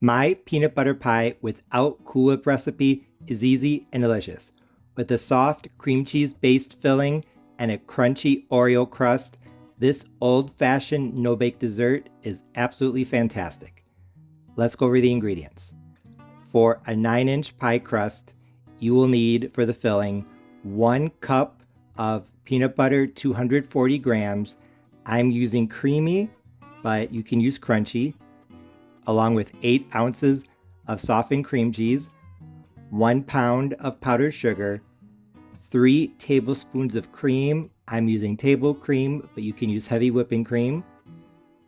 My peanut butter pie without Cool Whip recipe is easy and delicious. With a soft cream cheese based filling and a crunchy Oreo crust, this old-fashioned no-bake dessert is absolutely fantastic. Let's go over the ingredients. For a 9-inch pie crust, you will need for the filling 1 cup of peanut butter, 240 grams. I'm using creamy, but you can use crunchy, along with 8 ounces of softened cream cheese, 1 pound of powdered sugar, 3 tablespoons of cream. I'm using table cream, but you can use heavy whipping cream,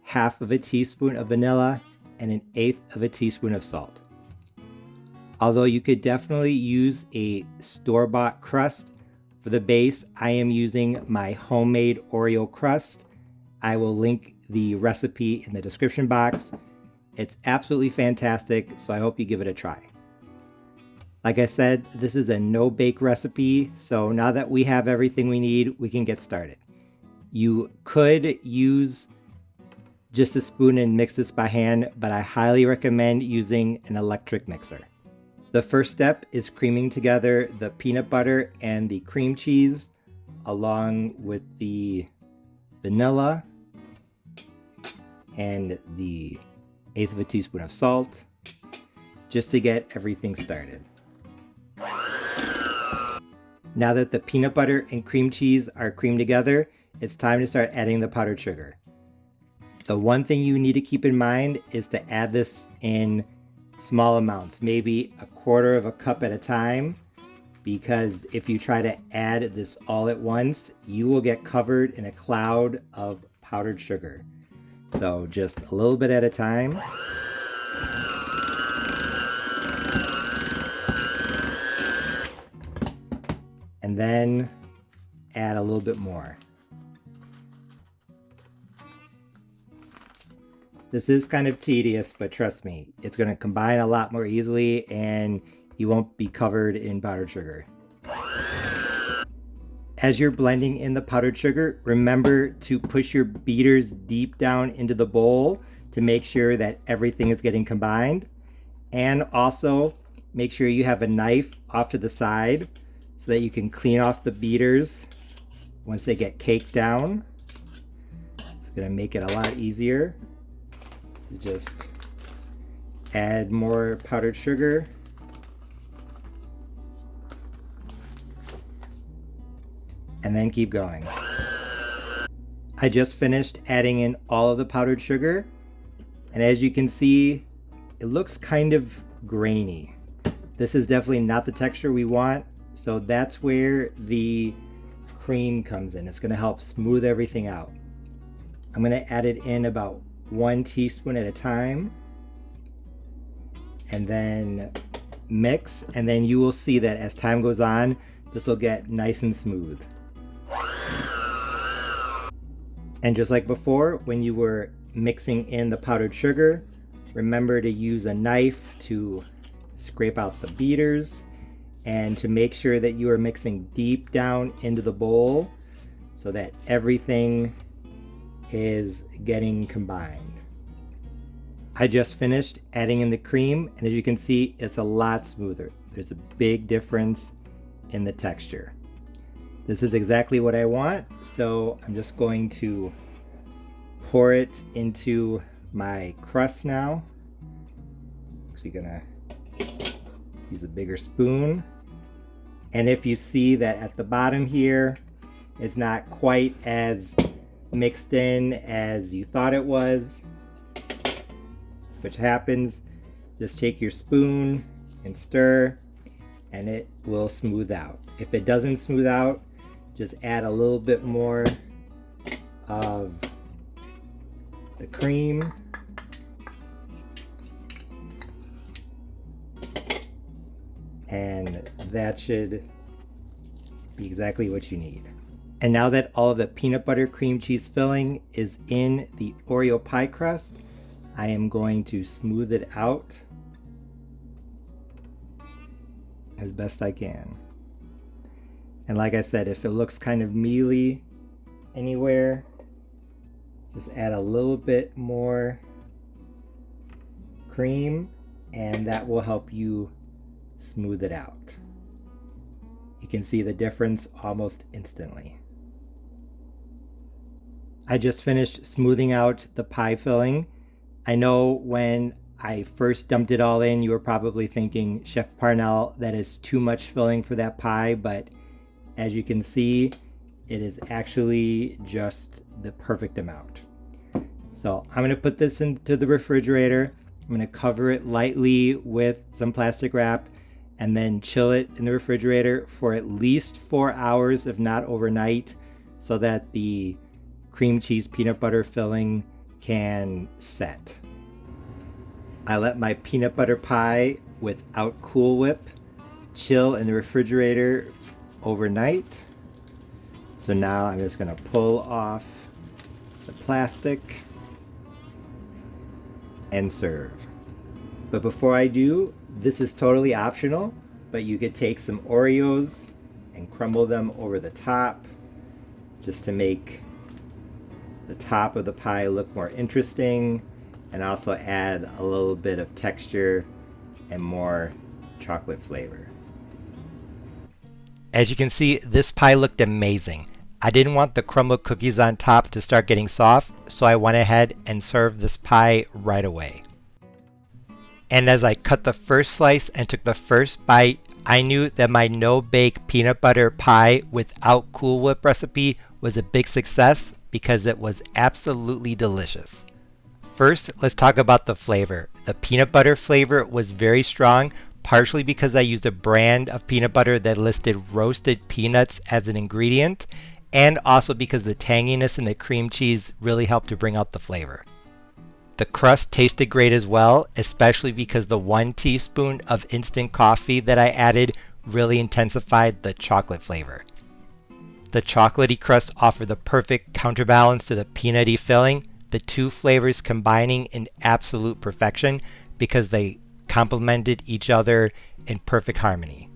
half of a teaspoon of vanilla, and 1/8 of a teaspoon of salt. Although you could definitely use a store-bought crust, for the base, I am using my homemade Oreo crust. I will link the recipe in the description box. It's absolutely fantastic, so I hope you give it a try. Like I said, this is a no-bake recipe, so now that we have everything we need, we can get started. You could use just a spoon and mix this by hand, but I highly recommend using an electric mixer. The first step is creaming together the peanut butter and the cream cheese, along with the vanilla and the 1/8 of a teaspoon of salt, just to get everything started. Now that the peanut butter and cream cheese are creamed together, it's time to start adding the powdered sugar. The one thing you need to keep in mind is to add this in small amounts, maybe 1/4 of a cup at a time, because if you try to add this all at once, you will get covered in a cloud of powdered sugar. So just a little bit at a time. And then add a little bit more. This is kind of tedious, but trust me, it's going to combine a lot more easily and you won't be covered in powdered sugar. As you're blending in the powdered sugar, remember to push your beaters deep down into the bowl to make sure that everything is getting combined. And also make sure you have a knife off to the side so that you can clean off the beaters once they get caked down. It's going to make it a lot easier. Just add more powdered sugar. And then keep going. I just finished adding in all of the powdered sugar, and as you can see, it looks kind of grainy. This is definitely not the texture we want, so that's where the cream comes in. It's going to help smooth everything out. I'm going to add it in about 1 teaspoon at a time, and then mix, and then you will see that as time goes on, this will get nice and smooth. And just like before, when you were mixing in the powdered sugar, remember to use a knife to scrape out the beaters and to make sure that you are mixing deep down into the bowl so that everything is getting combined. I just finished adding in the cream, and as you can see, it's a lot smoother. There's a big difference in the texture. This is exactly what I want, so I'm just going to pour it into my crust now. So you're gonna use a bigger spoon. And if you see that at the bottom here, it's not quite as mixed in as you thought it was, which happens, just take your spoon and stir, and it will smooth out. If it doesn't smooth out, just add a little bit more of the cream. And that should be exactly what you need. And now that all of the peanut butter cream cheese filling is in the Oreo pie crust, I am going to smooth it out as best I can. And like I said, if it looks kind of mealy anywhere, just add a little bit more cream and that will help you smooth it out. You can see the difference almost instantly. I just finished smoothing out the pie filling. I know when I first dumped it all in, you were probably thinking, Chef Parnell, that is too much filling for that pie, but as you can see, it is actually just the perfect amount. So I'm going to put this into the refrigerator. I'm going to cover it lightly with some plastic wrap and then chill it in the refrigerator for at least 4 hours, if not overnight, so that the cream cheese peanut butter filling can set. I let my peanut butter pie without Cool Whip chill in the refrigerator overnight. So now I'm just going to pull off the plastic and serve. But before I do, this is totally optional, but you could take some Oreos and crumble them over the top just to make the top of the pie look more interesting and also add a little bit of texture and more chocolate flavor. As you can see, this pie looked amazing. I didn't want the crumbled cookies on top to start getting soft, so I went ahead and served this pie right away. And as I cut the first slice and took the first bite, I knew that my no-bake peanut butter pie without Cool Whip recipe was a big success because it was absolutely delicious. First, let's talk about the flavor. The peanut butter flavor was very strong, partially because I used a brand of peanut butter that listed roasted peanuts as an ingredient, and also because the tanginess in the cream cheese really helped to bring out the flavor. The crust tasted great as well, especially because the 1 teaspoon of instant coffee that I added really intensified the chocolate flavor. The chocolatey crust offered the perfect counterbalance to the peanutty filling, the two flavors combining in absolute perfection because they complemented each other in perfect harmony.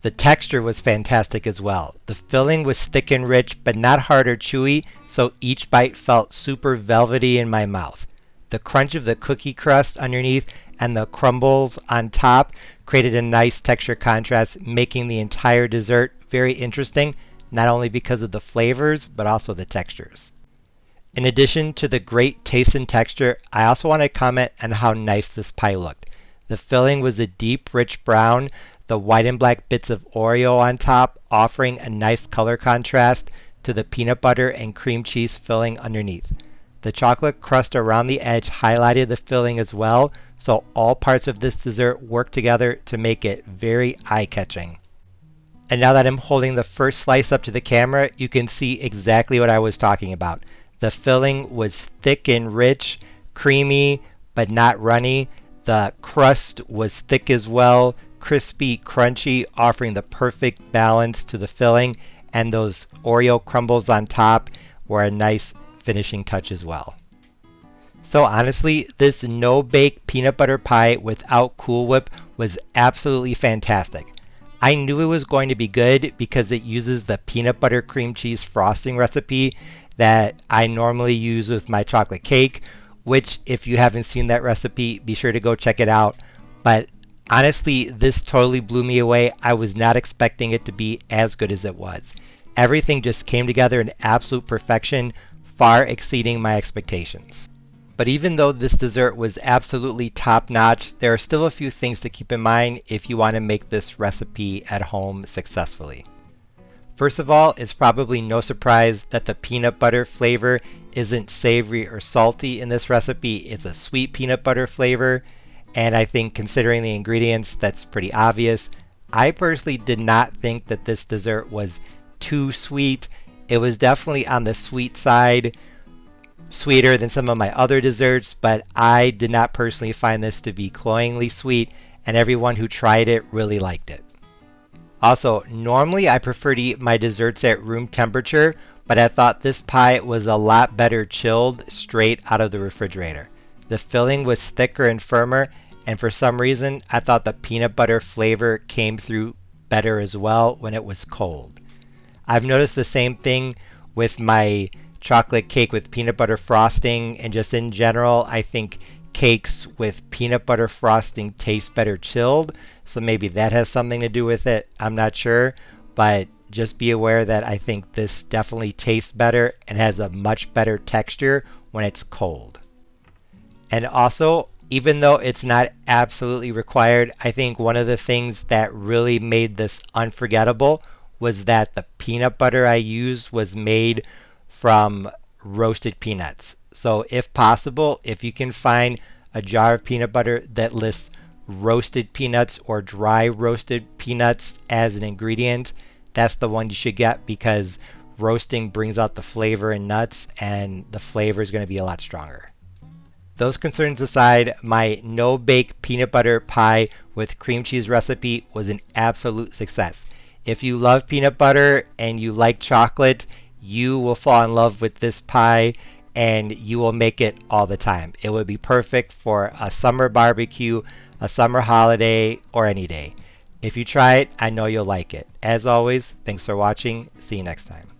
The texture was fantastic as well. The filling was thick and rich, but not hard or chewy, so each bite felt super velvety in my mouth. The crunch of the cookie crust underneath and the crumbles on top created a nice texture contrast, making the entire dessert very interesting, not only because of the flavors, but also the textures. In addition to the great taste and texture, I also want to comment on how nice this pie looked. The filling was a deep, rich brown, the white and black bits of Oreo on top offering a nice color contrast to the peanut butter and cream cheese filling underneath. The chocolate crust around the edge highlighted the filling as well, so all parts of this dessert work together to make it very eye-catching. And now that I'm holding the first slice up to the camera, you can see exactly what I was talking about. The filling was thick and rich, creamy, but not runny. The crust was thick as well, crispy, crunchy, offering the perfect balance to the filling, and those Oreo crumbles on top were a nice finishing touch as well. So honestly, this no-bake peanut butter pie without Cool Whip was absolutely fantastic. I knew it was going to be good because it uses the peanut butter cream cheese frosting recipe that I normally use with my chocolate cake, which if you haven't seen that recipe, be sure to go check it out. But honestly, this totally blew me away. I was not expecting it to be as good as it was. Everything just came together in absolute perfection, far exceeding my expectations. But even though this dessert was absolutely top-notch, there are still a few things to keep in mind if you want to make this recipe at home successfully. First of all, it's probably no surprise that the peanut butter flavor isn't savory or salty in this recipe. It's a sweet peanut butter flavor, and I think considering the ingredients, that's pretty obvious. I personally did not think that this dessert was too sweet. It was definitely on the sweet side, sweeter than some of my other desserts, but I did not personally find this to be cloyingly sweet, and everyone who tried it really liked it. Also, normally I prefer to eat my desserts at room temperature, but I thought this pie was a lot better chilled straight out of the refrigerator. The filling was thicker and firmer, and for some reason I thought the peanut butter flavor came through better as well when it was cold. I've noticed the same thing with my chocolate cake with peanut butter frosting, and just in general, I think cakes with peanut butter frosting taste better chilled. So maybe that has something to do with it. I'm not sure. But just be aware that I think this definitely tastes better and has a much better texture when it's cold. And also, even though it's not absolutely required, I think one of the things that really made this unforgettable was that the peanut butter I used was made from roasted peanuts. So if possible, if you can find a jar of peanut butter that lists roasted peanuts or dry roasted peanuts as an ingredient, that's the one you should get, because roasting brings out the flavor in nuts and the flavor is going to be a lot stronger. Those concerns aside, my no-bake peanut butter pie with cream cheese recipe was an absolute success. If you love peanut butter and you like chocolate, you will fall in love with this pie and you will make it all the time. It would be perfect for a summer barbecue, a summer holiday, or any day. If you try it, I know you'll like it. As always, thanks for watching. See you next time.